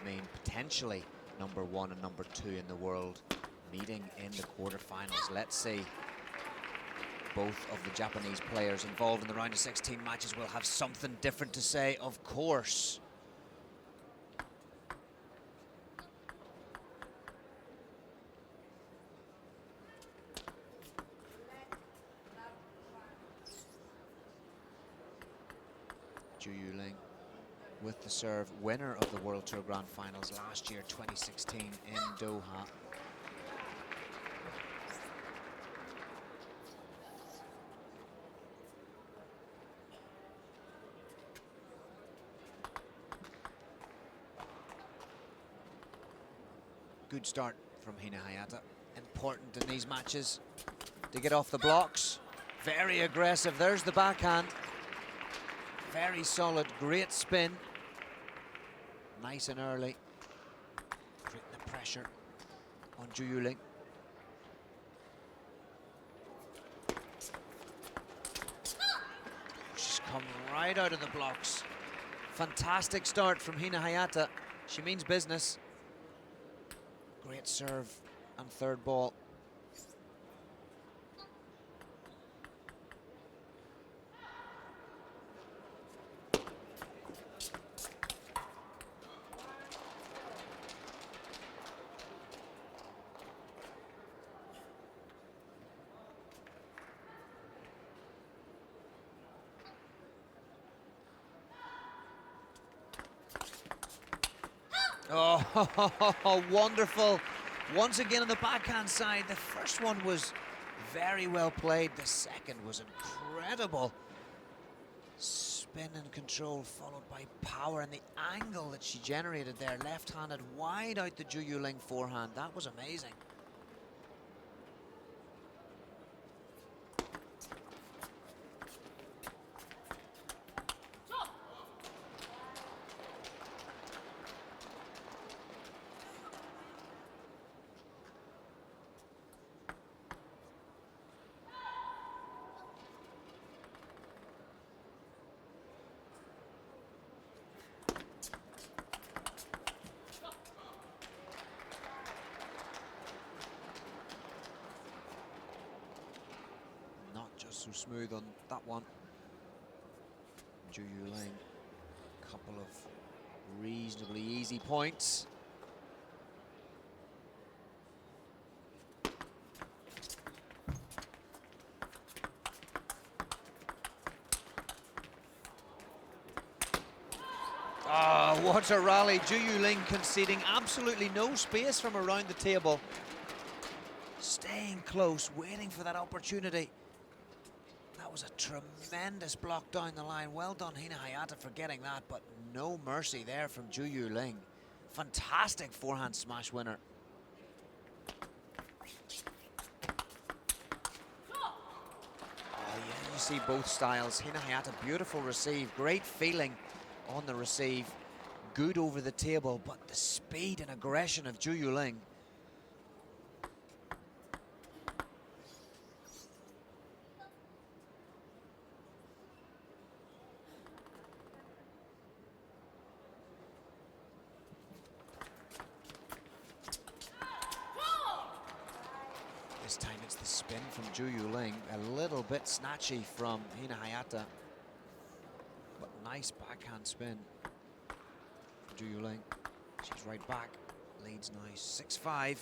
mean potentially #1 and #2 in the world meeting in the quarterfinals. Let's see. Both of the Japanese players involved in the round of 16 matches will have something different to say, of course. ZHU Yuling with the serve, winner of the World Tour Grand Finals last year, 2016 in Doha. Good start from Hina HAYATA. Important in these matches to get off the blocks. Very aggressive. There's the backhand. Very solid, great spin. Nice and early. Creating the pressure on ZHU Yuling. She's come right out of the blocks. Fantastic start from Hina HAYATA. She means business. Great serve and third ball. Oh, wonderful. Once again on the backhand side. The first one was very well played. The second was incredible. Spin and control followed by power, and the angle that she generated there, left-handed wide out the ZHU Yuling forehand. That was amazing. Just so smooth on that one. ZHU Yuling, couple of reasonably easy points. Ah, what a rally. ZHU Yuling conceding absolutely no space from around the table. Staying close, waiting for that opportunity. That was a tremendous block down the line. Well done, Hina HAYATA, for getting that, but no mercy there from ZHU Yuling. Fantastic forehand smash winner. Oh yeah, you see both styles. Hina HAYATA, beautiful receive, great feeling on the receive. Good over the table, but the speed and aggression of ZHU Yuling. This time it's the spin from ZHU Yuling, a little bit snatchy from Hina HAYATA, but nice backhand spin from ZHU Yuling. She's right back, leads now 6-5.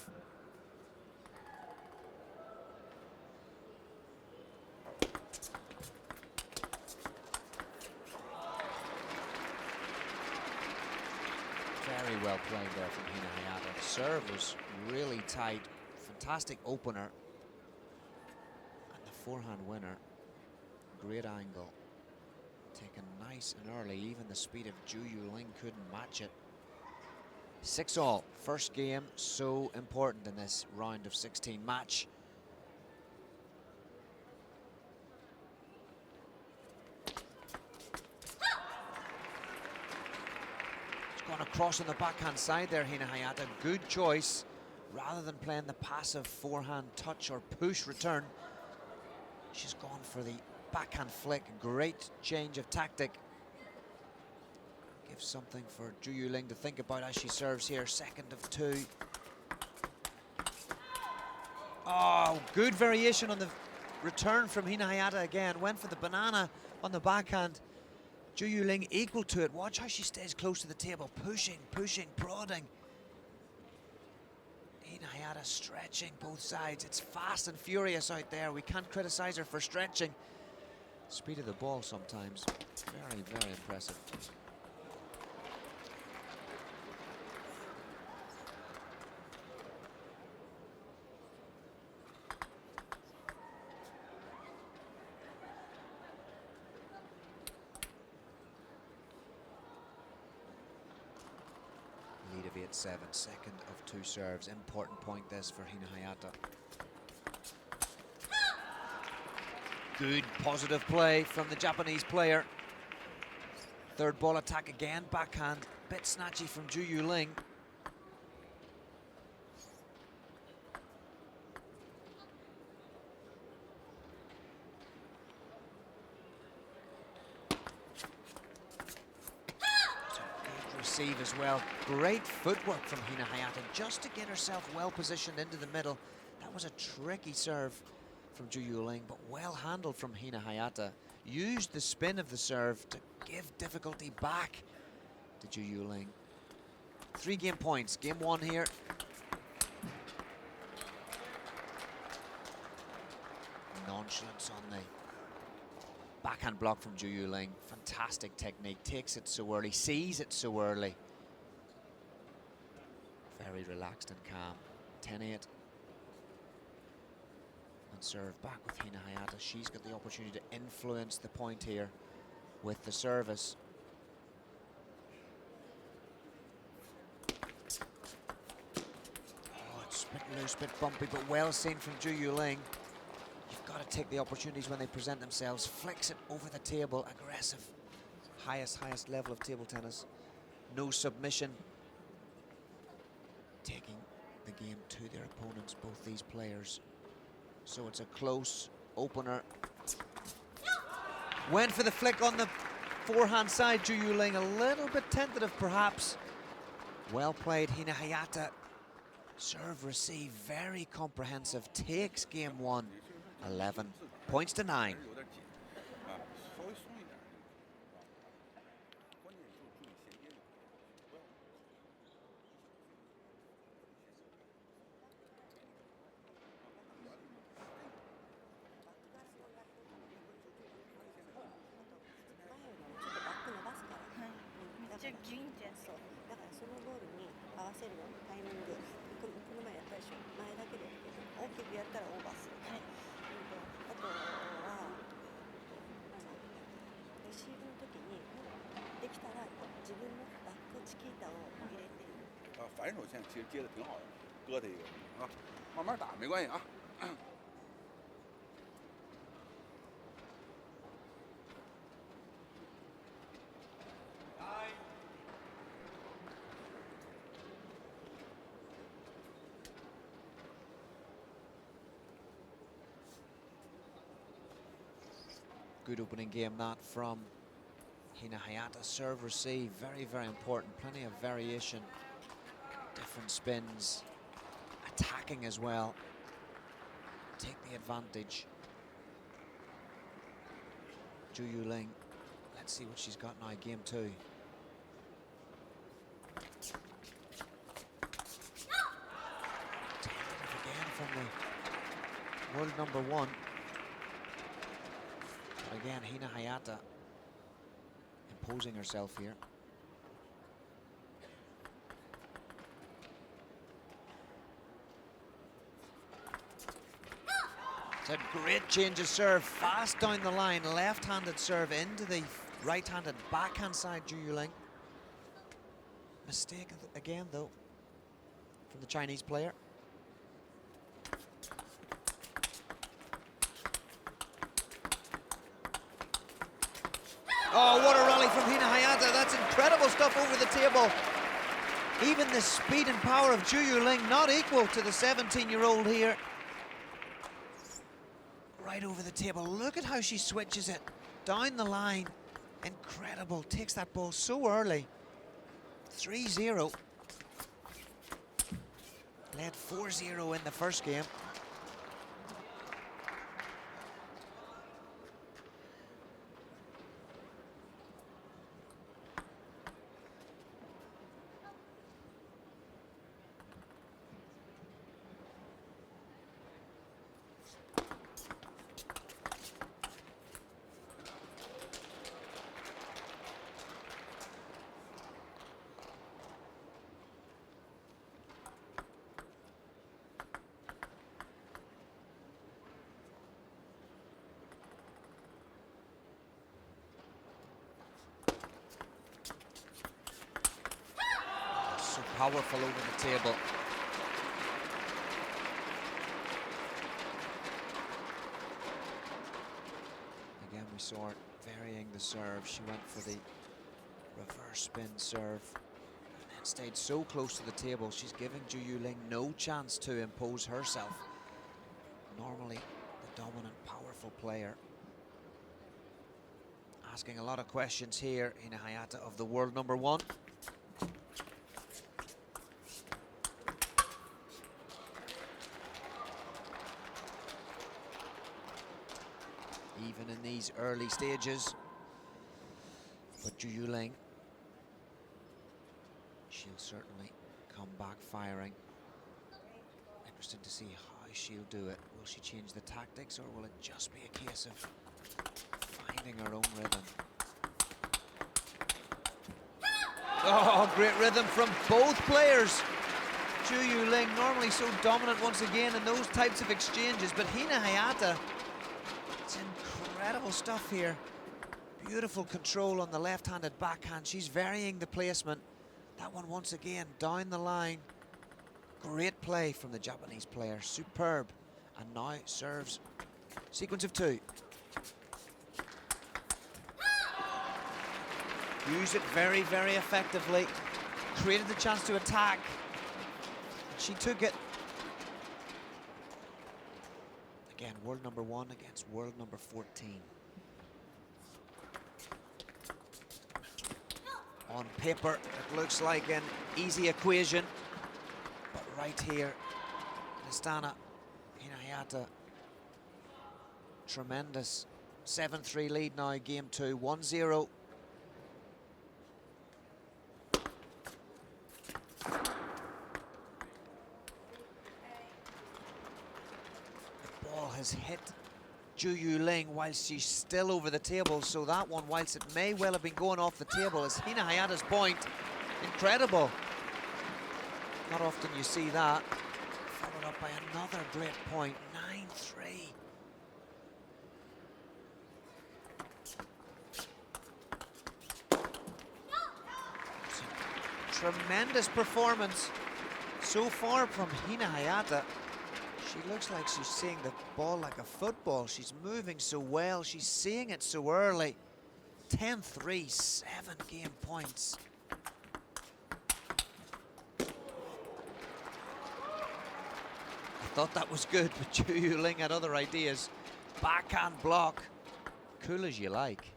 Very well played there from Hina HAYATA. The serve was really tight. Fantastic opener, and the forehand winner, great angle, taken nice and early. Even the speed of ZHU Yuling couldn't match it. 6-all, first game, so important in this round of 16 match. It's gone across on the backhand side there, Hina HAYATA. Good choice. Rather than playing the passive forehand touch or push return, she's gone for the backhand flick. Great change of tactic. Gives something for ZHU Yuling to think about as she serves here, second of 2. Oh, good variation on the return from Hina HAYATA again. Went for the banana on the backhand. ZHU Yuling equal to it. Watch how she stays close to the table, pushing, prodding. Hina HAYATA stretching both sides. It's fast and furious out there. We can't criticize her for stretching. Speed of the ball sometimes. Very, very impressive. Lead of 8-7, second of 2 serves. Important point this for Hina HAYATA. Good positive play from the Japanese player. Third ball attack again, backhand. Bit snatchy from ZHU Yuling. Receive as well. Great footwork from Hina HAYATA just to get herself well positioned into the middle. That was a tricky serve from ZHU Yuling, but well handled from Hina HAYATA. Used the spin of the serve to give difficulty back to ZHU Yuling. 3 game points. Game 1 here. Nonchalance on the backhand block from ZHU Yuling. Fantastic technique. Takes it so early, sees it so early. Very relaxed and calm. 10-8. And serve back with Hina HAYATA. She's got the opportunity to influence the point here with the service. Oh, it's a bit loose, bit bumpy, but well seen from ZHU Yuling. You've got to take the opportunities when they present themselves. Flicks it over the table, aggressive. Highest level of table tennis. No submission. Taking the game to their opponents, both these players. So it's a close opener. Went for the flick on the forehand side, ZHU Yuling. A little bit tentative, perhaps. Well played, Hina HAYATA. Serve, receive, very comprehensive. Takes game 1, 11 points to 9. Good opening game that from Hina HAYATA. Serve, receive, very, very important. Plenty of variation. Different spins. Attacking as well. Take the advantage. ZHU Yuling. Let's see what she's got now, game 2. Tentative again from the world number 1. But again, Hina HAYATA imposing herself here. It's a great change of serve, fast down the line, left-handed serve into the right-handed backhand side, ZHU Yuling. Mistake again, though, from the Chinese player. Oh, what a rally from Hina HAYATA. That's incredible stuff over the table. Even the speed and power of ZHU Yuling not equal to the 17-year-old here. Right over the table. Look at how she switches it down the line. Incredible. Takes that ball so early. 3-0. Led 4-0 in the first game. So powerful over the table. Again, we saw her varying the serve. She went for the reverse spin serve and then stayed so close to the table. She's giving ZHU Yuling no chance to impose herself. Normally the dominant, powerful player. Asking a lot of questions here, Hina HAYATA of the world number 1. Even in these early stages. But ZHU Yuling, she'll certainly come back firing. Interesting to see how she'll do it. Will she change the tactics, or will it just be a case of finding her own rhythm? Oh, great rhythm from both players. ZHU Yuling, normally so dominant once again in those types of exchanges, but Hina HAYATA, it's incredible stuff here. Beautiful control on the left-handed backhand. She's varying the placement. That one once again down the line. Great play from the Japanese player, superb. And now serves sequence of 2. Use it very, very effectively. Created the chance to attack. She took it. Again, world number 1 against world number 14. On paper, it looks like an easy equation, but right here in Astana, Hina HAYATA, tremendous 7-3 lead now, game 2, 1-0. The ball has hit ZHU Yuling whilst she's still over the table, so that one, whilst it may well have been going off the table, is Hina HAYATA's point. Incredible. Not often you see that. Followed up by another great point, 9-3. Tremendous performance so far from Hina HAYATA. She looks like she's seeing the ball like a football. She's moving so well. She's seeing it so early. 10-3, 7 game points. I thought that was good, but ZHU Yuling had other ideas. Backhand block. Cool as you like.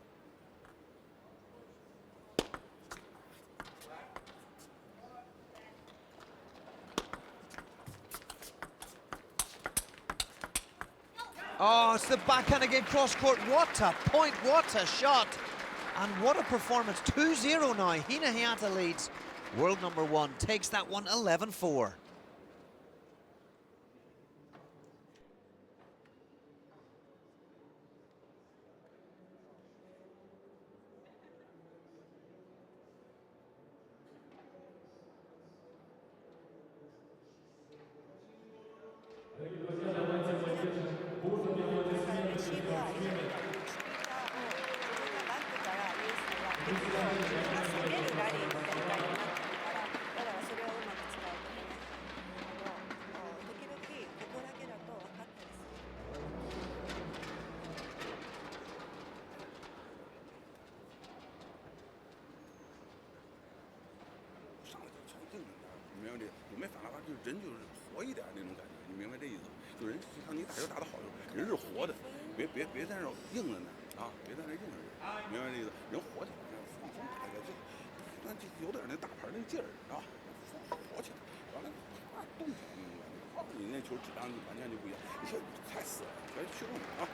Oh, it's the backhand again, cross-court. What a point, what a shot. And what a performance. 2-0 now. Hina HAYATA leads. World number 1 takes that one 11-4. 看就有点那打牌那劲儿啊，火起来，完了动起来，你那球质量完全就不一样。你说太死了，全去动啊。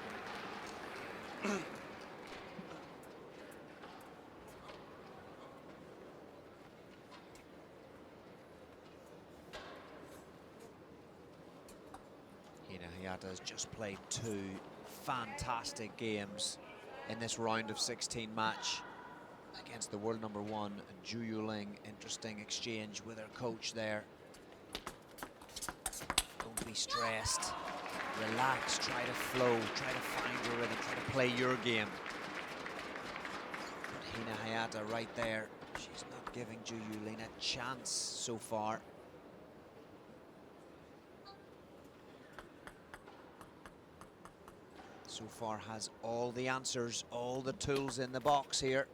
HAYATA has just played 2 fantastic games in this round of 16 match against the world number 1, ZHU Yuling. Interesting exchange with her coach there. Don't be stressed. Relax, try to flow, try to find your rhythm, try to play your game. But HAYATA right there, she's not giving ZHU Yuling a chance so far. So far has all the answers, all the tools in the box here.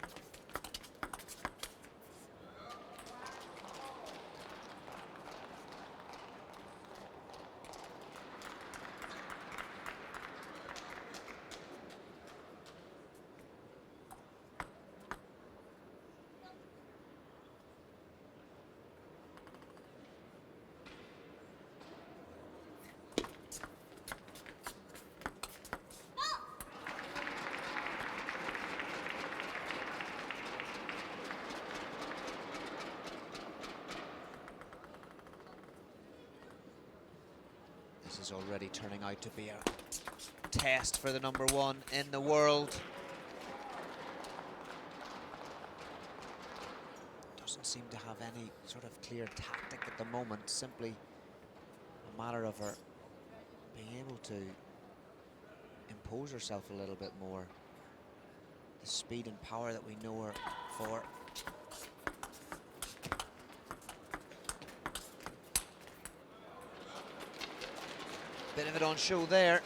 This is already turning out to be a test for the number 1 in the world. Doesn't seem to have any sort of clear tactic at the moment, simply a matter of her being able to impose herself a little bit more. The speed and power that we know her for. Bit of it on show there.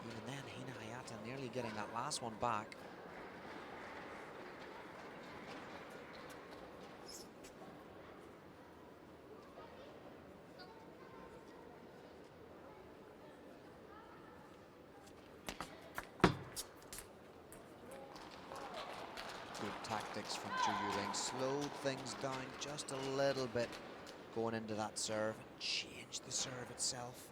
Even then, HAYATA nearly getting that last one back. Good tactics from ZHU Yuling. Slowed things down just a little bit going into that serve. Changed the serve itself.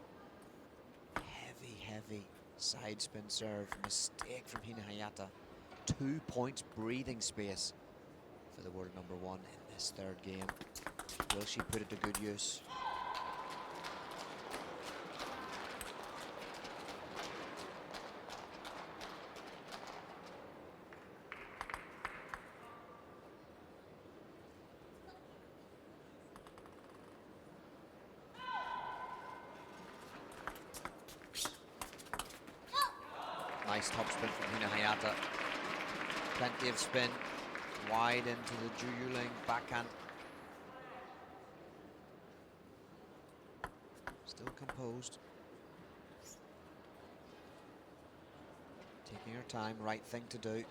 Heavy, heavy side spin serve. Mistake from HAYATA. 2 points breathing space for the world number 1 in this 3rd game. Will she put it to good use? Nice top spin from HAYATA. Plenty of spin. Wide into the ZHU Yuling backhand. Still composed. Taking her time, right thing to do.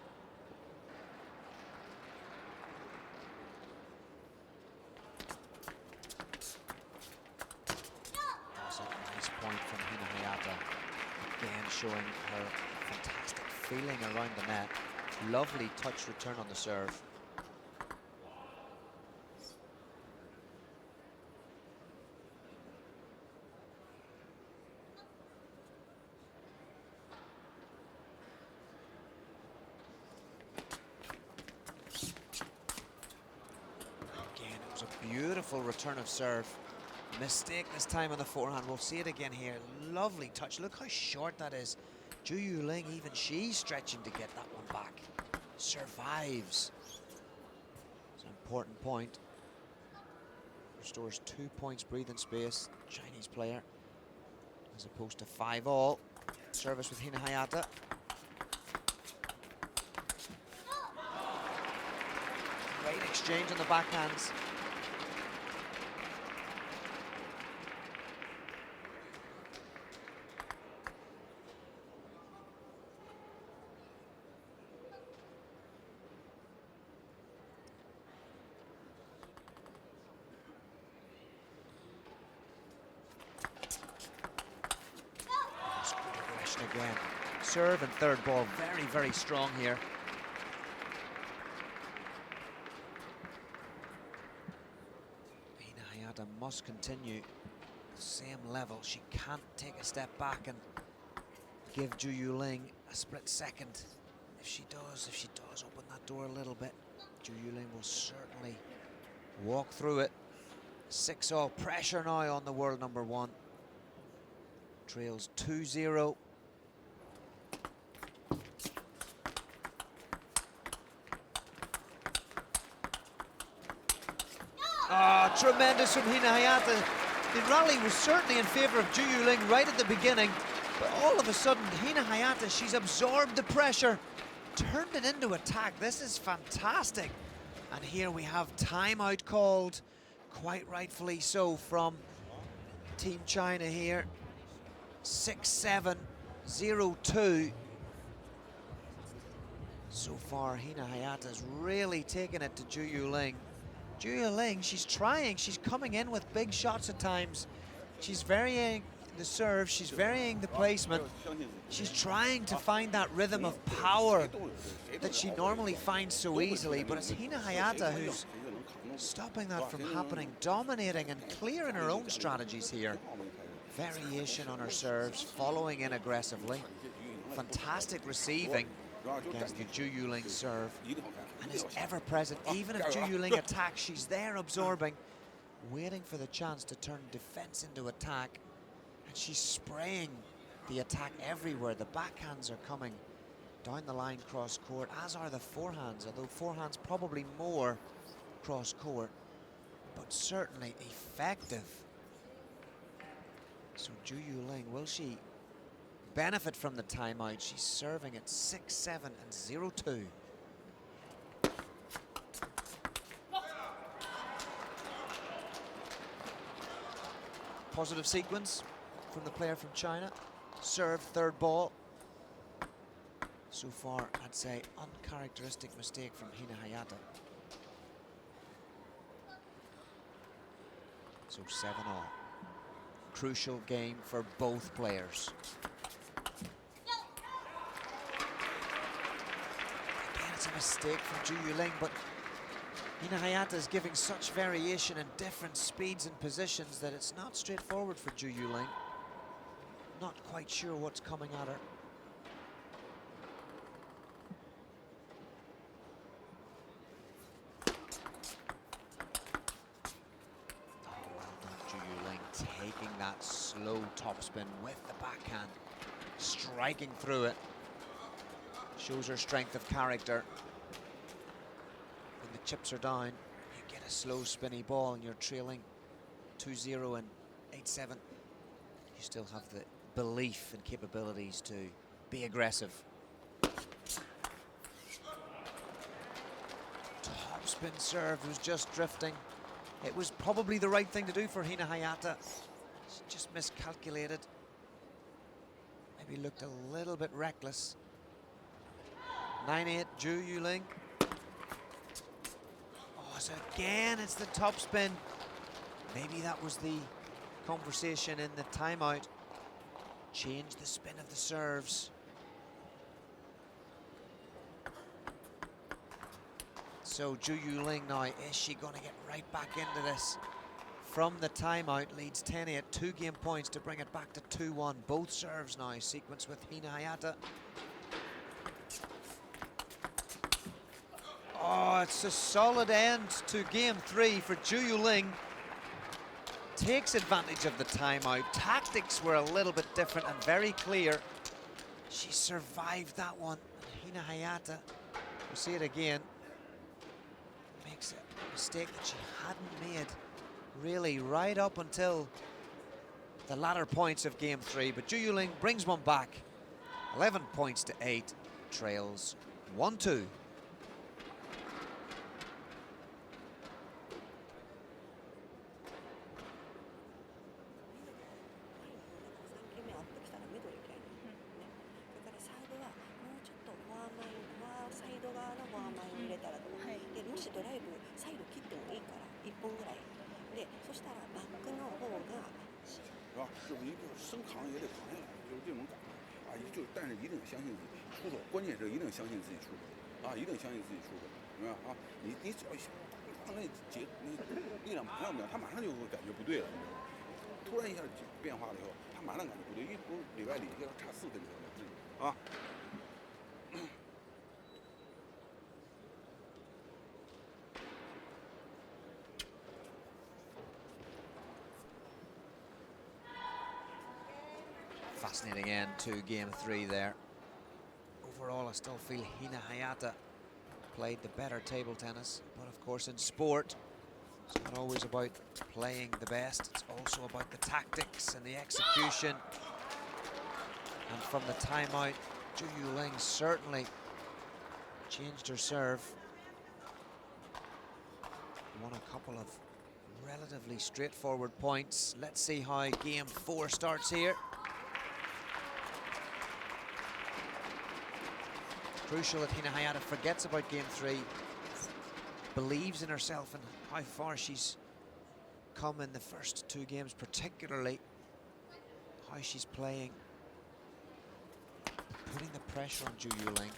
That's a nice point from HAYATA. Again, showing her fantastic feeling around the net. Lovely touch return on the serve. Again, it was a beautiful return of serve. Mistake this time on the forehand. We'll see it again here. Lovely touch. Look how short that is. ZHU Yuling, even she's stretching to get that one back. Survives. It's an important point. Restores 2 points breathing space. Chinese player. As opposed to 5 all. Service with HAYATA. Great exchange on the backhands. Again, serve and 3rd ball very, very strong here. Hayata must continue the same level. She can't take a step back and give Zhu Yuling a split second. If she does open that door a little bit, Zhu Yuling will certainly walk through it. 6-all, pressure now on the world number one. Trails 2-0. Ah, tremendous from Hina Hayata. The rally was certainly in favor of Zhu Yuling right at the beginning, but all of a sudden, Hina Hayata, she's absorbed the pressure, turned it into attack. This is fantastic. And here we have timeout called, quite rightfully so, from Team China here. 6-7, 0-2. So far, Hina Hayata's really taken it to Zhu Yuling. Zhu Yuling, she's trying, she's coming in with big shots at times. She's varying the serve, she's varying the placement. She's trying to find that rhythm of power that she normally finds so easily, but it's Hina Hayata who's stopping that from happening, dominating and clear in her own strategies here. Variation on her serves, following in aggressively. Fantastic receiving against the Zhu Yuling serve, and is ever present. Even if Zhu Yuling attacks, she's there absorbing, waiting for the chance to turn defense into attack, and she's spraying the attack everywhere. The backhands are coming down the line cross court, as are the forehands, although forehands probably more cross court, but certainly effective. So Zhu Yuling, will she benefit from the timeout? She's serving at 6-7 and 0-2. Positive sequence from the player from China. Serve, third ball. So far, I'd say uncharacteristic mistake from Hina Hayata. So 7-all. Crucial game for both players. Again, it's a mistake from Zhu Yuling, but Hina Hayata is giving such variation in different speeds and positions that it's not straightforward for Zhu Yuling. Not quite sure what's coming at her. Taking that slow topspin with the backhand, striking through it. Shows her strength of character. When the chips are down, you get a slow spinny ball and you're trailing 2-0 and 8-7. You still have the belief and capabilities to be aggressive. Topspin serve was just drifting. It was probably the right thing to do for Hina Hayata. She just miscalculated. Maybe looked a little bit reckless. 9-8, Zhu Yuling. Oh, so again, it's the topspin. Maybe that was the conversation in the timeout. Change the spin of the serves. So Zhu Yuling now, is she going to get right back into this? From the timeout, leads 10-8, 2 game points to bring it back to 2-1. Both serves now, sequence with Hina Hayata. Oh, it's a solid end to game 3 for Zhu Yuling. Takes advantage of the timeout. Tactics were a little bit different and very clear. She survived that one. Hina Hayata, we'll see it again. Makes a mistake that she hadn't made really right up until the latter points of game 3, but Zhu Yuling brings one back. 11 points to 8, trails 1-2. 那力量马上变，他马上就会感觉不对了，你知道吗？突然一下变化了以后，他马上感觉不对，因为不是里外里现在差4分钟啊。Fascinating end to game 3 there. Overall, I still feel Hina Hayata played the better table tennis, but of course in sport, it's not always about playing the best, it's also about the tactics and the execution. And from the timeout, ZHU Yuling certainly changed her serve. Won a couple of relatively straightforward points. Let's see how game 4 starts here. Crucial that Hina Hayata forgets about game 3, believes in herself and how far she's come in the first 2 games, particularly how she's playing, putting the pressure on ZHU Yuling.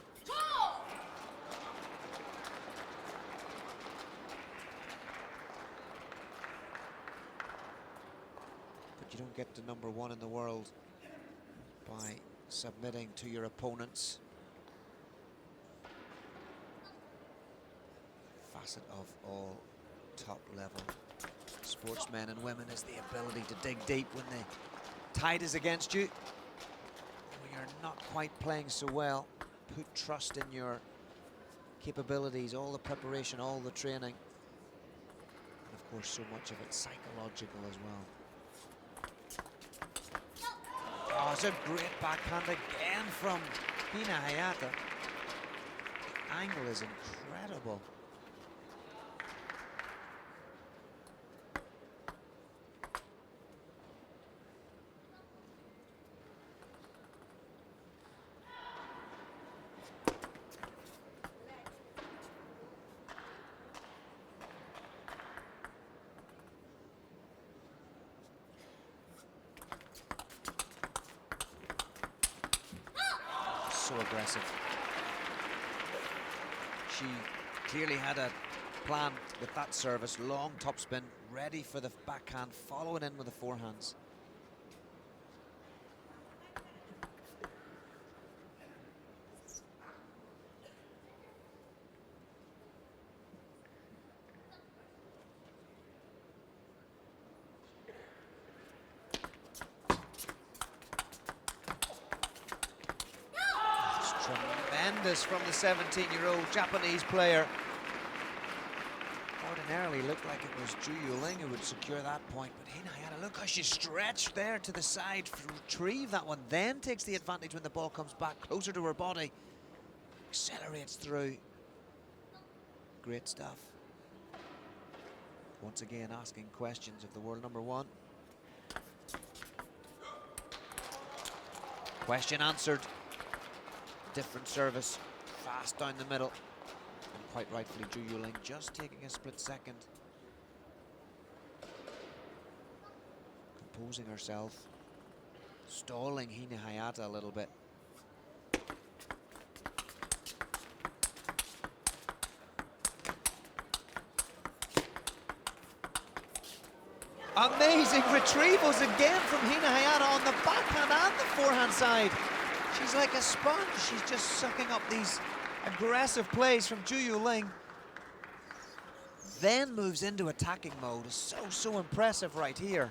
But you don't get to #1 in the world by submitting to your opponents. Facet of all top-level sportsmen and women is the ability to dig deep when the tide is against you. When you're not quite playing so well, put trust in your capabilities, all the preparation, all the training. And of course, so much of it psychological as well. Oh, it's a great backhand again from Hina Hayata. The angle is incredible. So aggressive. She clearly had a plan with that service, long topspin, ready for the backhand, following in with the forehands. Tremendous from the 17-year-old Japanese player. Ordinarily looked like it was ZHU Yuling who would secure that point, but Hina Hayata, look how she stretched there to the side to retrieve that one, then takes the advantage when the ball comes back closer to her body, accelerates through. Great stuff. Once again asking questions of the world #1. Question answered. Different service, fast down the middle, and quite rightfully ZHU Yuling just taking a split second. Composing herself, stalling Hina Hayata a little bit. Amazing retrievals again from Hina Hayata on the backhand and the forehand side. She's like a sponge. She's just sucking up these aggressive plays from ZHU Yuling. Then moves into attacking mode. It's so impressive right here.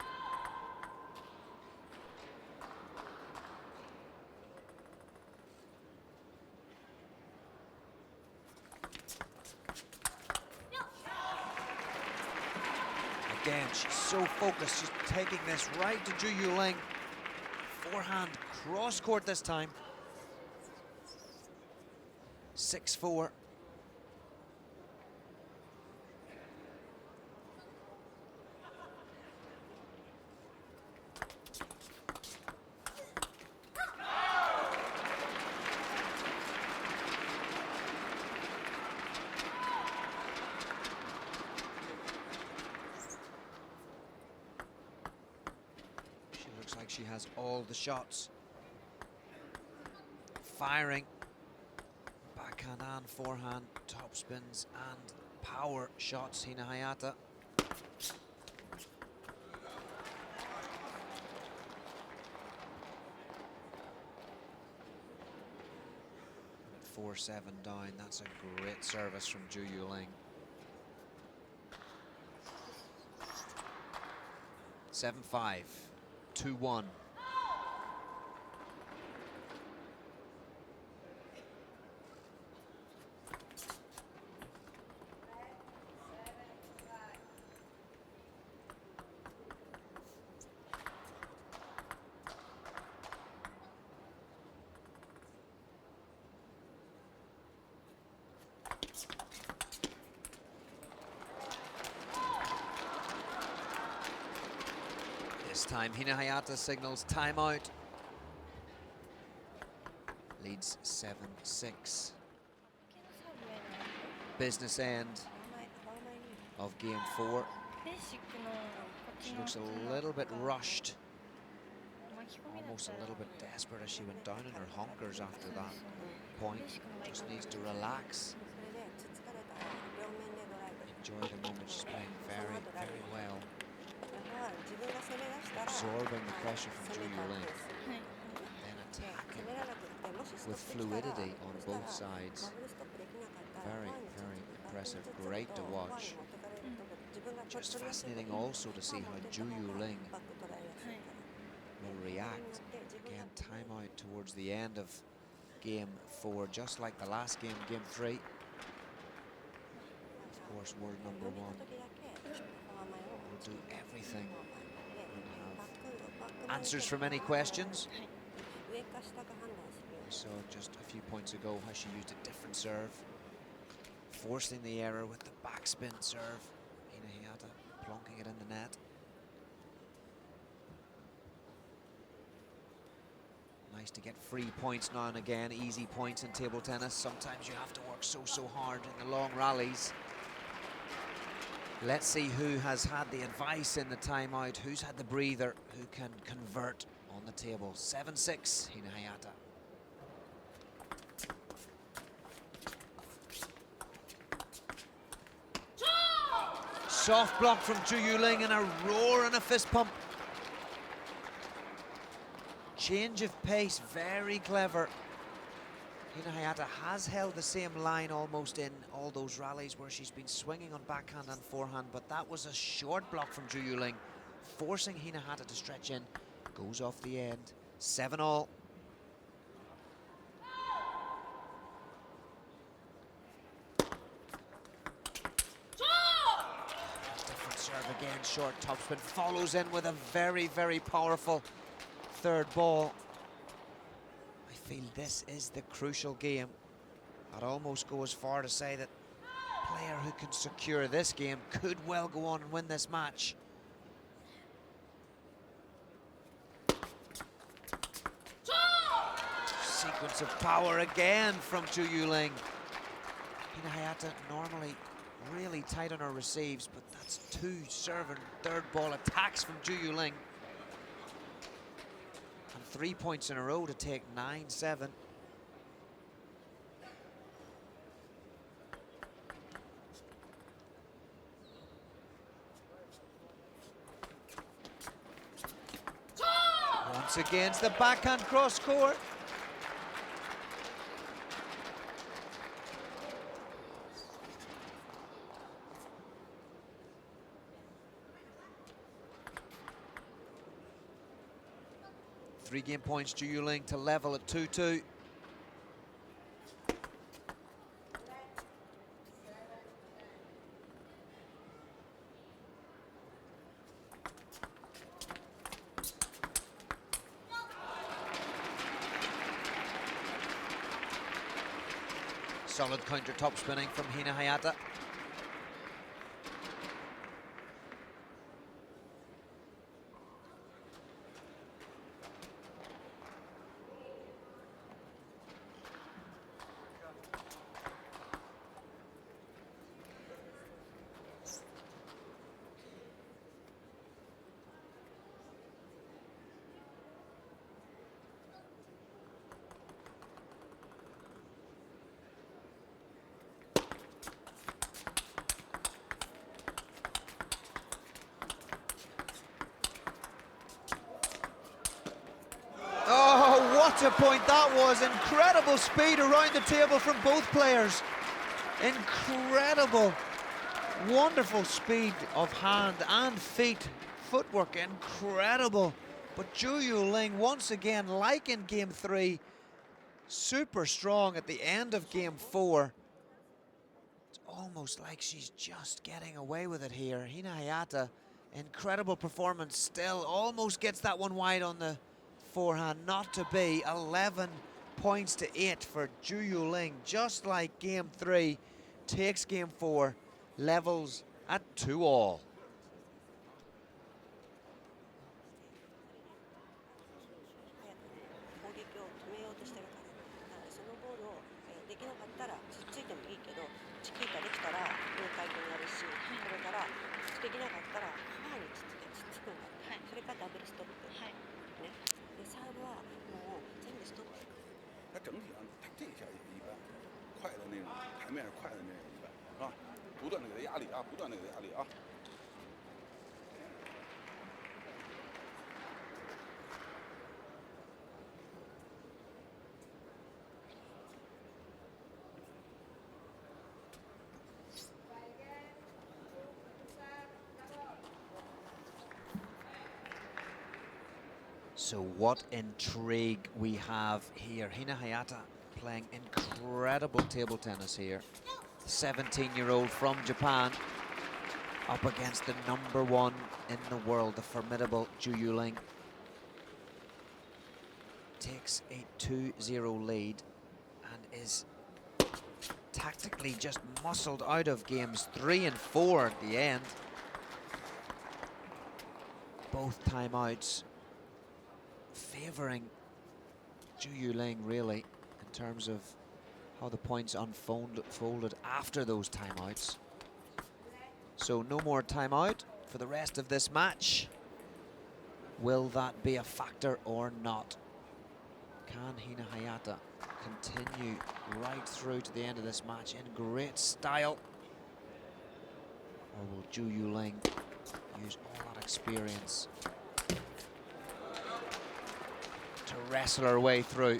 Again, she's so focused. She's taking this right to ZHU Yuling. Forehand cross court this time. 6-4. She looks like she has all the shots. Firing, backhand and forehand, top spins and power shots, Hina Hayata. 4-7 down. That's a great service from ZHU Yuling. 7-5, 2-1. This time Hina Hayata signals timeout. Leads 7-6. Business end of game 4. She looks a little bit rushed. Almost a little bit desperate as she went down in her honkers after that point. Just needs to relax. Enjoy the moment. She's playing very, very well. Absorbing the pressure from ZHU Yuling. Then attacking with fluidity on both sides. Very, very impressive. Great to watch. Just fascinating also to see how ZHU Yuling will react. Again, timeout towards the end of game 4, just like the last game, game 3. Of course, world number 1 will do everything and have answers from any questions. We saw just a few points ago how she used a different serve, forcing the error with the backspin serve. Hina Hayata plonking it in the net. Nice to get free points now and again, easy points in table tennis. Sometimes you have to work so hard in the long rallies. Let's see who has had the advice in the timeout, who's had the breather, who can convert on the table. 7-6, Hina Hayata. Soft block from ZHU Yuling and a roar and a fist pump. Change of pace, very clever. Hina Hayata has held the same line almost in all those rallies where she's been swinging on backhand and forehand, but that was a short block from ZHU Yuling, forcing Hina Hayata to stretch in. Goes off the end. 7-all. Different serve again, short topspin, follows in with a very, very powerful third ball. I feel this is the crucial game. I'd almost go as far to say that the player who can secure this game could well go on and win this match. Sequence of power again from ZHU Yuling. Hina Hayata normally really tight on her receives, but that's 2 serve and third ball attacks from ZHU Yuling. And 3 points in a row to take 9-7. Once again, it's the backhand cross court. Three game points, ZHU Yuling to level at 2-2. Solid counter top spinning from Hina Hayata. Hayata point that was. Incredible speed around the table from both players. Incredible, wonderful speed of hand and feet. Footwork, incredible. But ZHU Yuling, once again, like in game 3, super strong at the end of game 4. It's almost like she's just getting away with it here. Hina Hayata, incredible performance still. Almost gets that one wide on the forehand. Not to be. 11 points to 8 for ZHU Yuling. Just like game 3, takes game 4, levels at 2-all. 他整体上，他这一下也一般，快的那种，台面上快的那种一般，是吧？不断的给他压力啊，不断的给他压力啊。So what intrigue we have here. Hina Hayata playing incredible table tennis here. 17-year-old from Japan up against the #1 in the world, the formidable ZHU Yuling. Takes a 2-0 lead and is tactically just muscled out of games 3 and 4 at the end. Both timeouts favouring ZHU Yuling, really, in terms of how the points unfolded after those timeouts. So no more timeout for the rest of this match. Will that be a factor or not? Can Hina Hayata continue right through to the end of this match in great style? Or will ZHU Yuling use all that experience to wrestle her way through?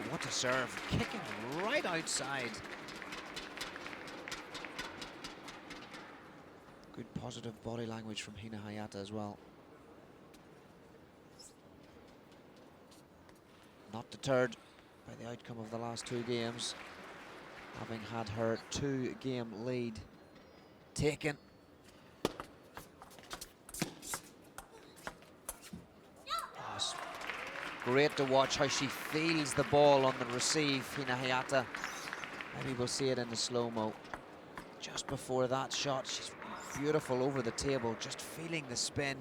What a serve, kicking right outside. Good positive body language from Hina Hayata as well. Not deterred by the outcome of the last 2 games, having had her 2-game lead taken. Oh, it's great to watch how she feels the ball on the receive, Hina Hayata. Maybe we'll see it in the slow-mo. Just before that shot, she's beautiful over the table, just feeling the spin,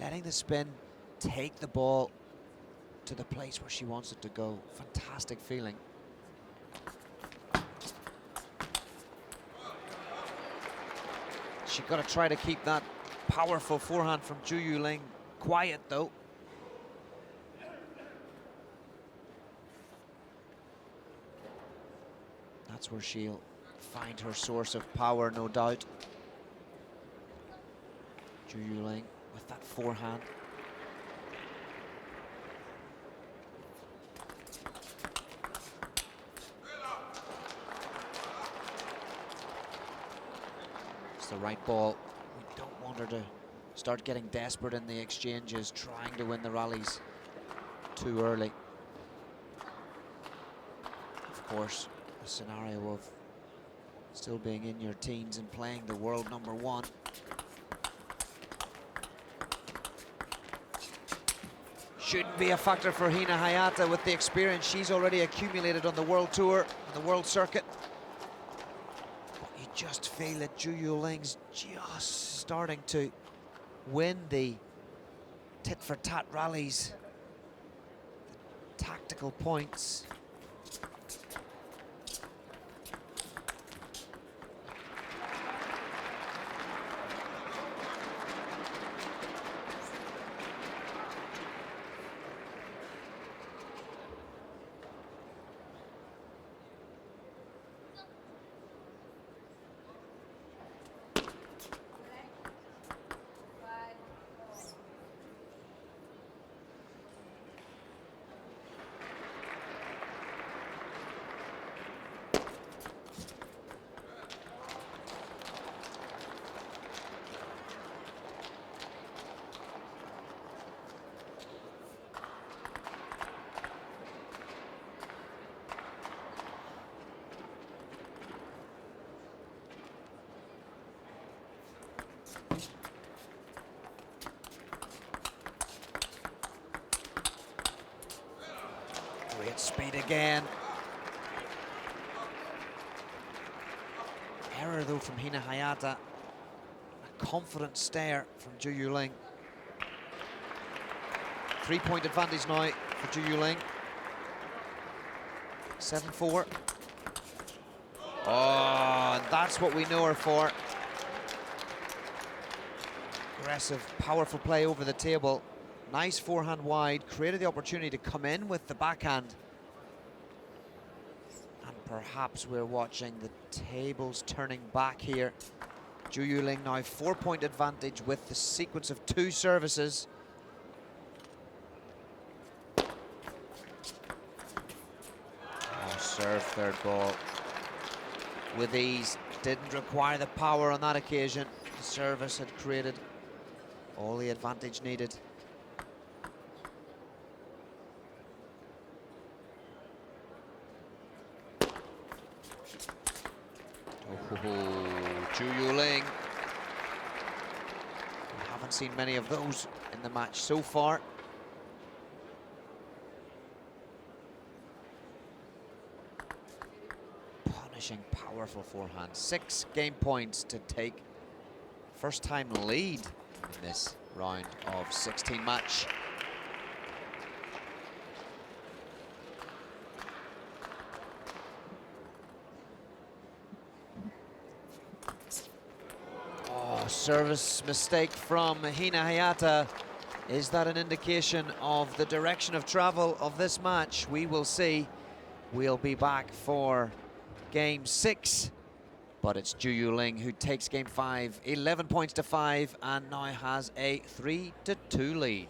letting the spin take the ball to the place where she wants it to go. Fantastic feeling. She's got to try to keep that powerful forehand from ZHU Yuling quiet, though. That's where she'll find her source of power, no doubt. ZHU Yuling with that forehand. The right ball. We don't want her to start getting desperate in the exchanges, trying to win the rallies too early. Of course, the scenario of still being in your teens and playing the world #1. Shouldn't be a factor for Hina Hayata with the experience she's already accumulated on the world tour, on the world circuit. Just feel that ZHU Yuling's just starting to win the tit-for-tat rallies, the tactical points. Speed again. Error though from Hina Hayata. A confident stare from ZHU Yuling. 3-point advantage now for ZHU Yuling. 7-4. Oh, and that's what we know her for. Aggressive, powerful play over the table. Nice forehand wide, created the opportunity to come in with the backhand. And perhaps we're watching the tables turning back here. ZHU Yuling now 4-point advantage with the sequence of 2 services. Oh, serve third ball. With ease, didn't require the power on that occasion. The service had created all the advantage needed. ZHU Yuling. We haven't seen many of those in the match so far. Punishing, powerful forehand. 6 game points to take first time lead in this round of 16 match. Oh, service mistake from Hina Hayata. Is that an indication of the direction of travel of this match? We will see. We'll be back for game 6. But it's ZHU Yuling who takes game 5, 11 points to 5, and now has a 3-2 lead.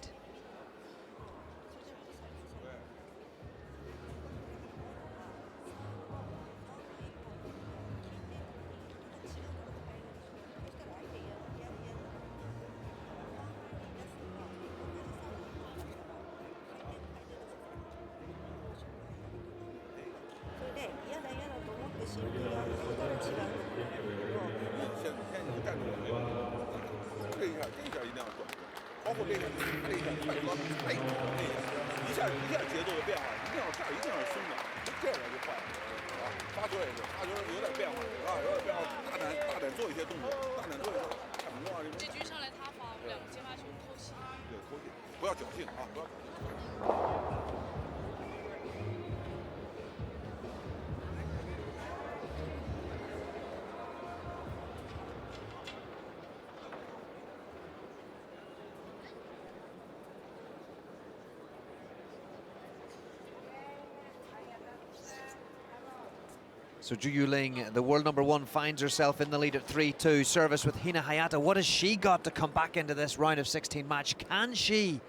So ZHU Yuling, the world #1, finds herself in the lead at 3-2. Service with Hina Hayata. What has she got to come back into this round of 16 match? Can she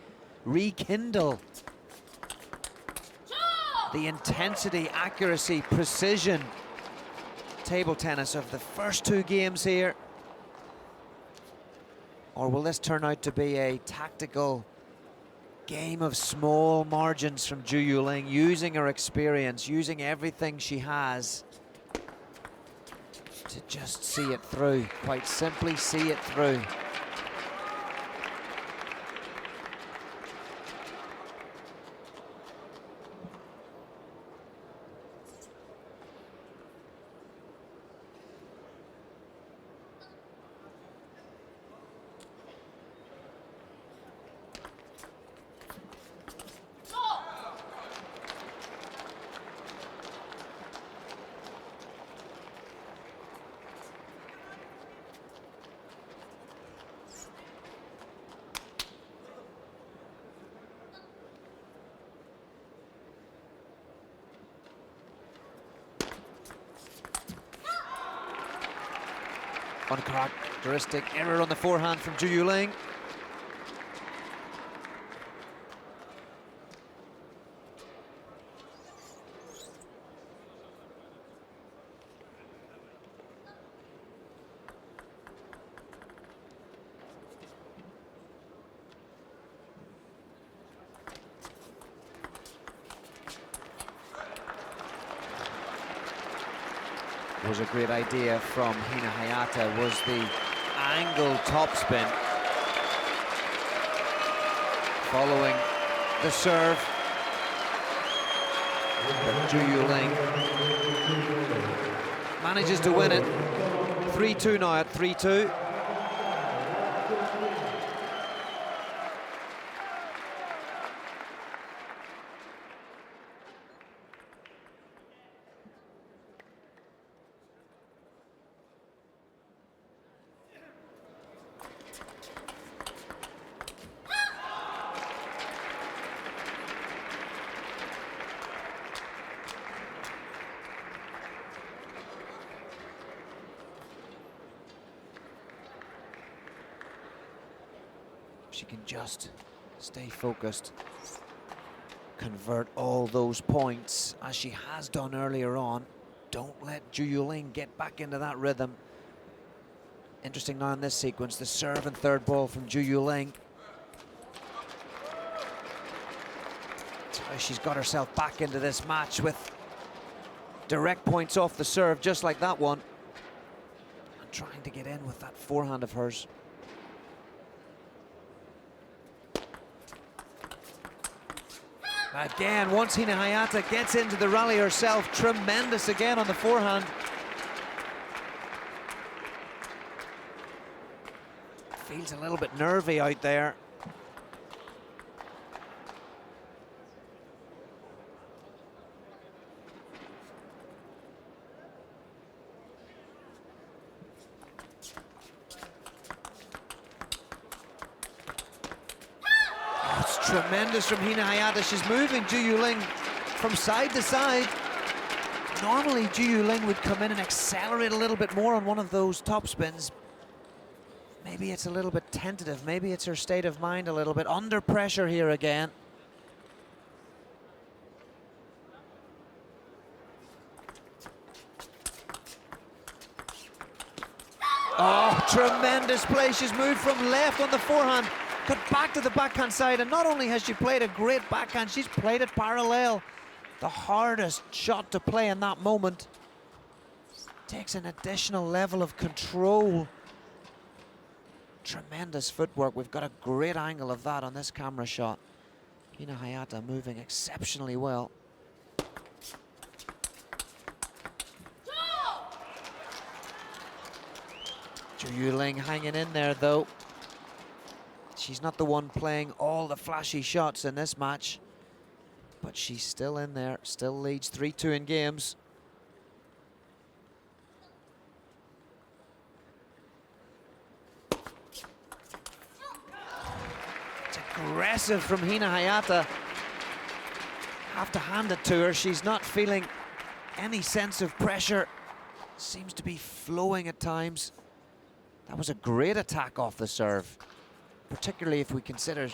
rekindle the intensity, accuracy, precision, table tennis of the first 2 games here? Or will this turn out to be a tactical game of small margins from ZHU Yuling, using her experience, using everything she has to just see it through, quite simply see it through. Uncharacteristic error on the forehand from ZHU Yuling. Was a great idea from Hina Hayata, was the angle topspin following the serve. But ZHU Yuling manages to win it. 3-2 now at 3-2. She can just stay focused, convert all those points as she has done earlier on. Don't let ZHU Yuling get back into that rhythm. Interesting now in this sequence, the serve and third ball from ZHU Yuling. She's got herself back into this match with direct points off the serve, just like that one. And trying to get in with that forehand of hers. Again, once Hina HAYATA gets into the rally herself, tremendous again on the forehand. Feels a little bit nervy out there. Tremendous from Hina HAYATA. She's moving ZHU Yuling from side to side. Normally ZHU Yuling would come in and accelerate a little bit more on one of those top spins. Maybe it's a little bit tentative. Maybe it's her state of mind a little bit. Under pressure here again. Oh, tremendous play. She's moved from left on the forehand, cut back to the backhand side, and not only has she played a great backhand, she's played it parallel. The hardest shot to play in that moment. Takes an additional level of control. Tremendous footwork. We've got a great angle of that on this camera shot. Hina HAYATA moving exceptionally well. ZHU Yuling hanging in there though. She's not the one playing all the flashy shots in this match, but she's still in there, still leads 3-2 in games. It's aggressive from Hina HAYATA. Have to hand it to her. She's not feeling any sense of pressure. Seems to be flowing at times. That was a great attack off the serve, particularly if we consider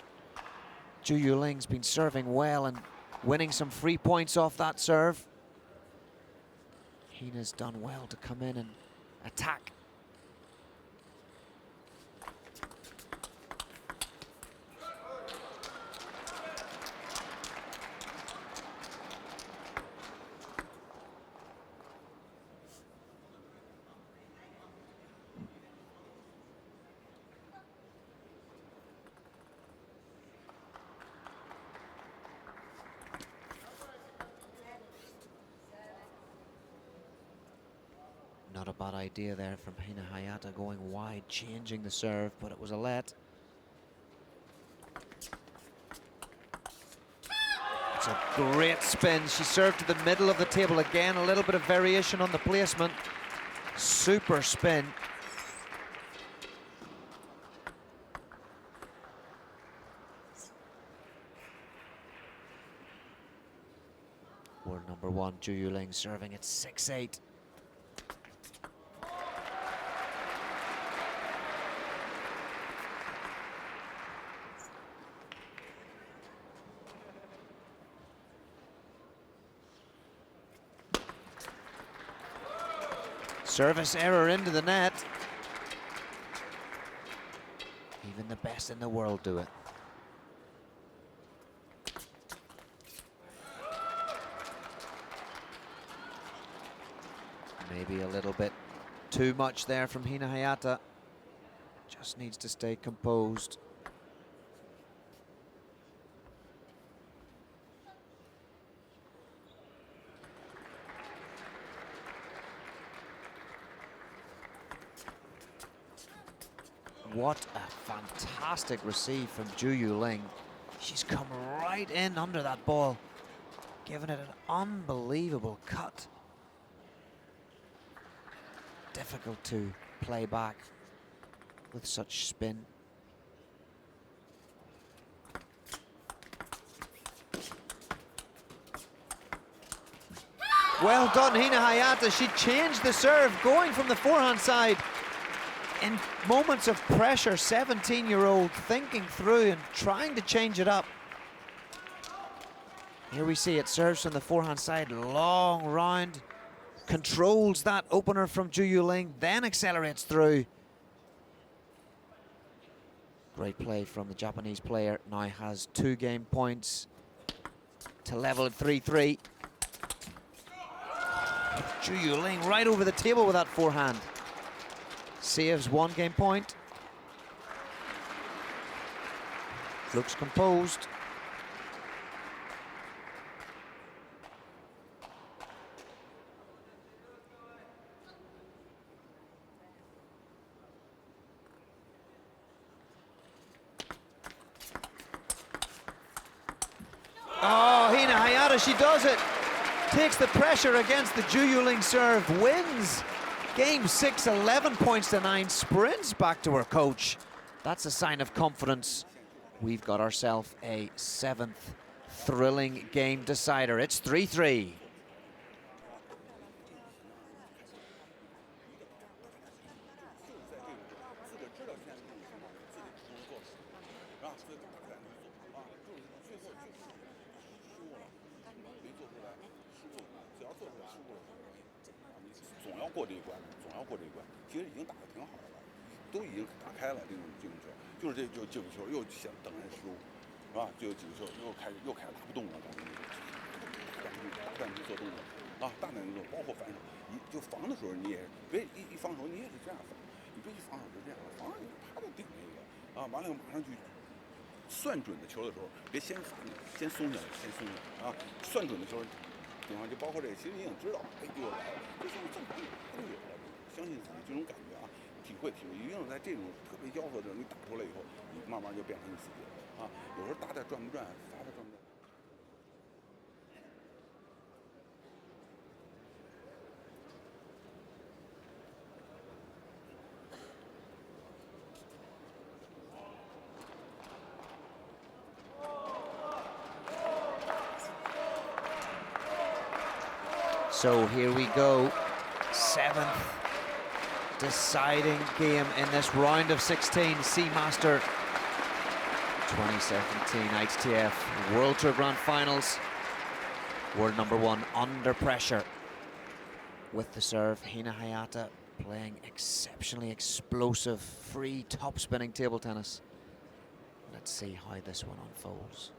ZHU Yuling's been serving well and winning some free points off that serve. Hina's done well to come in and attack. Not a bad idea there from Hina HAYATA, going wide, changing the serve, but it was a let. It's a great spin. She served to the middle of the table again, a little bit of variation on the placement. Super spin. World number one, ZHU Yuling serving at 6-8. Service error into the net. Even the best in the world do it. Maybe a little bit too much there from Hina HAYATA. Just needs to stay composed. What a fantastic receive from ZHU Yuling. She's come right in under that ball, giving it an unbelievable cut. Difficult to play back with such spin. Well done, Hina HAYATA. She changed the serve, going from the forehand side. In moments of pressure, 17-year-old thinking through and trying to change it up. Here we see it serves from the forehand side, long round, controls that opener from ZHU Yuling, then accelerates through. Great play from the Japanese player, now has 2 game points to level at 3-3. ZHU Yuling right over the table with that forehand. Saves 1 game point. Looks composed. Oh, Hina HAYATA, she does it. Takes the pressure against the ZHU Yuling serve, wins game 6, 11 points to 9, sprints back to her coach. That's a sign of confidence. We've got ourselves a 7th thrilling game decider. It's 3-3.其实已经打得挺好的了，都已经打开了这种球，就是这就几个球又想等人失误，是吧？就有几个球又开始拉不动了，感觉大胆去做动作啊，大胆去做，包括反手，就防的时候你也别一防守你也是这样防，你别一防守就这样，防守你啪就顶那个啊，完了马上去算准的球的时候，别先松下来，啊，算准的球，顶上就包括这个，其实你也知道，哎，又来了，这就是正常的，都有了。相信自己这种感觉啊，体会，一定在这种特别吆喝的你打出来以后，你慢慢就变成你自己了啊。有时候打转不转，罚转不转。So here we go, 7th deciding game in this round of 16, Seamaster 2017 ITTF World Tour Grand Finals. World #1 under pressure with the serve. Hina HAYATA playing exceptionally explosive, free, top-spinning table tennis. Let's see how this one unfolds.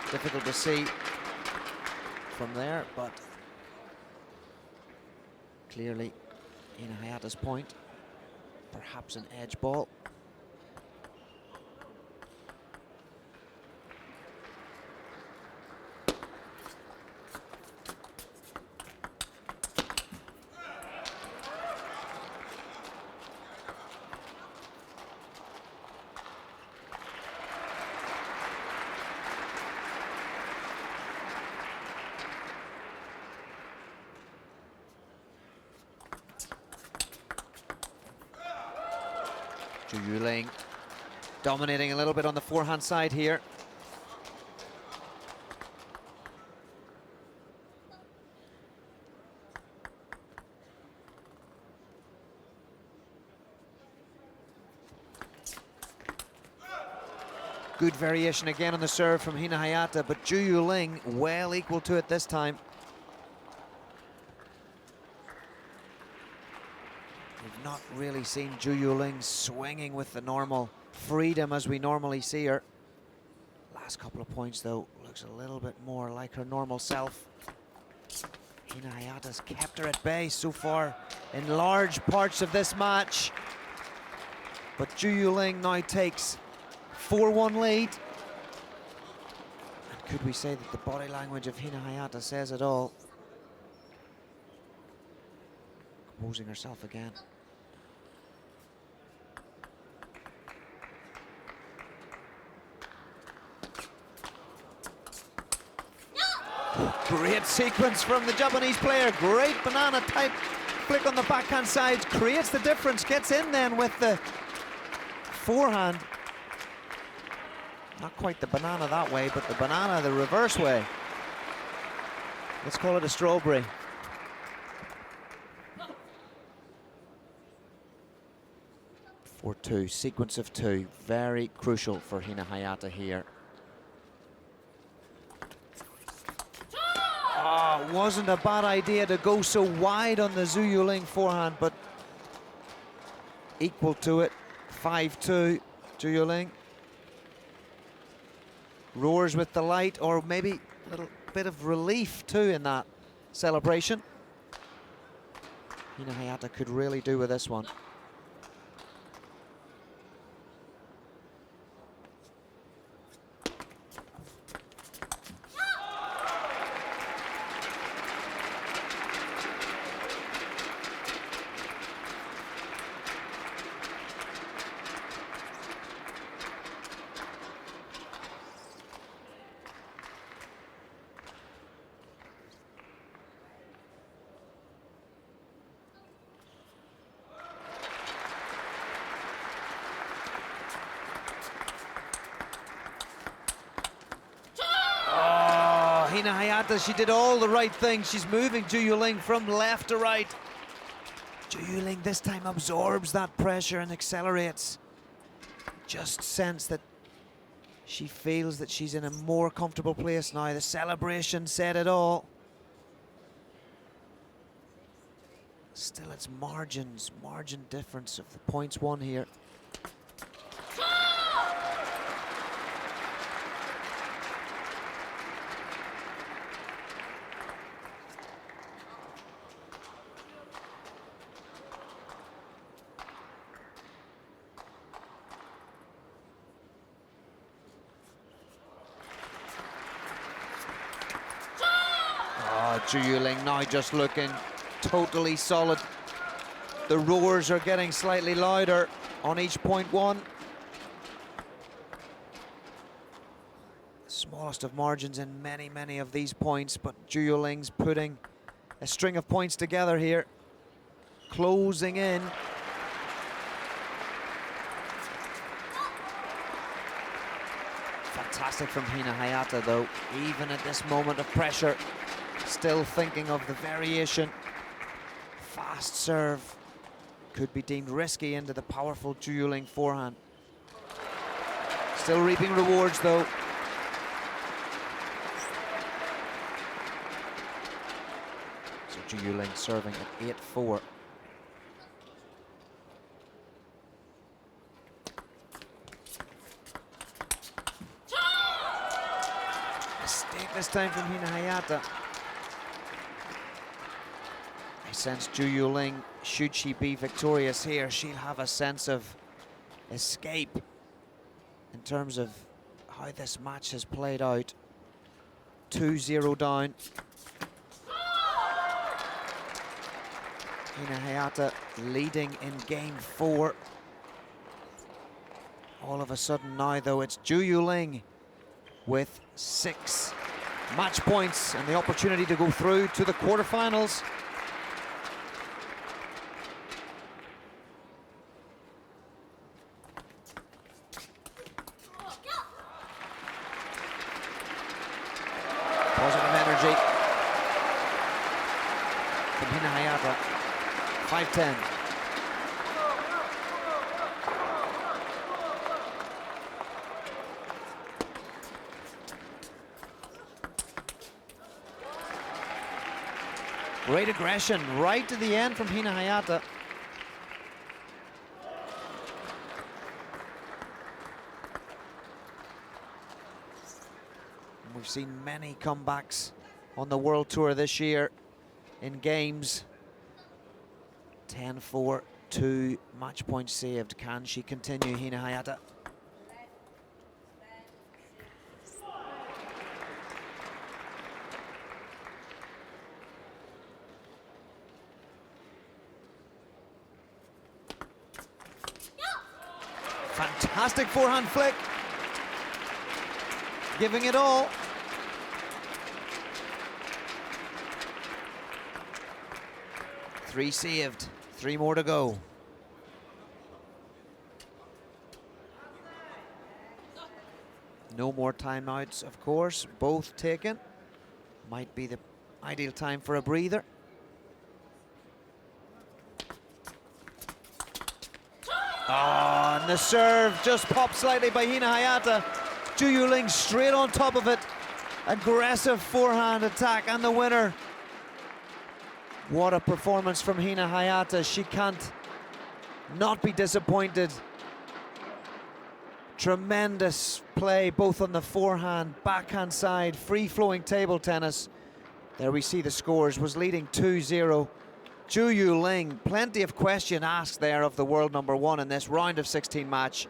Difficult to see from there, but clearly Hina HAYATA's point, perhaps an edge ball. ZHU Yuling dominating a little bit on the forehand side here. Good variation again on the serve from Hina HAYATA, but ZHU Yuling well equal to it this time. We've not really seen ZHU Yuling swinging with the normal freedom as we normally see her. Last couple of points, though, looks a little bit more like her normal self. Hina HAYATA's kept her at bay so far in large parts of this match. But ZHU Yuling now takes 4-1 lead. And could we say that the body language of Hina HAYATA says it all? Composing herself again. Great sequence from the Japanese player. Great banana type flick on the backhand side. Creates the difference. Gets in then with the forehand. Not quite the banana that way, but the banana the reverse way. Let's call it a strawberry. For 2, sequence of 2. Very crucial for Hina Hayata here. Wasn't a bad idea to go so wide on the ZHU Yuling forehand, but equal to it. 5-2, ZHU Yuling. Roars with delight, or maybe a little bit of relief too in that celebration. Hina Hayata could really do with this one. Hina Hayata, she did all the right things. She's moving ZHU Yuling from left to right. ZHU Yuling this time absorbs that pressure and accelerates. Just sense that she feels that she's in a more comfortable place now. The celebration said it all. Still, it's margin difference of the points won here. ZHU Yuling now just looking totally solid. The roars are getting slightly louder on each point won. Smallest of margins in many of these points, but ZHU Yuling's putting a string of points together here. Closing in. Fantastic from Hina Hayata though, even at this moment of pressure. Still thinking of the variation. Fast serve. Could be deemed risky into the powerful ZHU Yuling forehand. Still reaping rewards though. So ZHU Yuling serving at 8-4. Mistake this time from Hina Hayata. I sense ZHU Yuling, should she be victorious here, she'll have a sense of escape in terms of how this match has played out. 2-0 down. Hina Hayata leading in game 4. All of a sudden now though, it's ZHU Yuling with 6 match points and the opportunity to go through to the quarterfinals. Positive energy from Hina Hayata. 5-10. Great aggression right to the end from Hina Hayata. We've seen many comebacks on the World Tour this year in games. 10-4, 2 match points saved. Can she continue, Hina Hayata? Fantastic forehand flick. Giving it all. Three saved, 3 more to go. No more timeouts, of course, both taken. Might be the ideal time for a breather. Oh, and the serve just popped slightly by Hina HAYATA. ZHU Yuling straight on top of it. Aggressive forehand attack, and the winner. What a performance from Hina HAYATA. She can't not be disappointed. Tremendous play both on the forehand, backhand side, free-flowing table tennis. There we see the scores, was leading 2-0. ZHU Yuling, plenty of question asked there of the world #1 in this round of 16 match.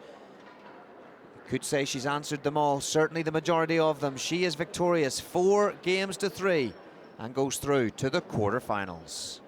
Could say she's answered them all, certainly the majority of them. She is victorious 4 games to 3 and goes through to the quarterfinals.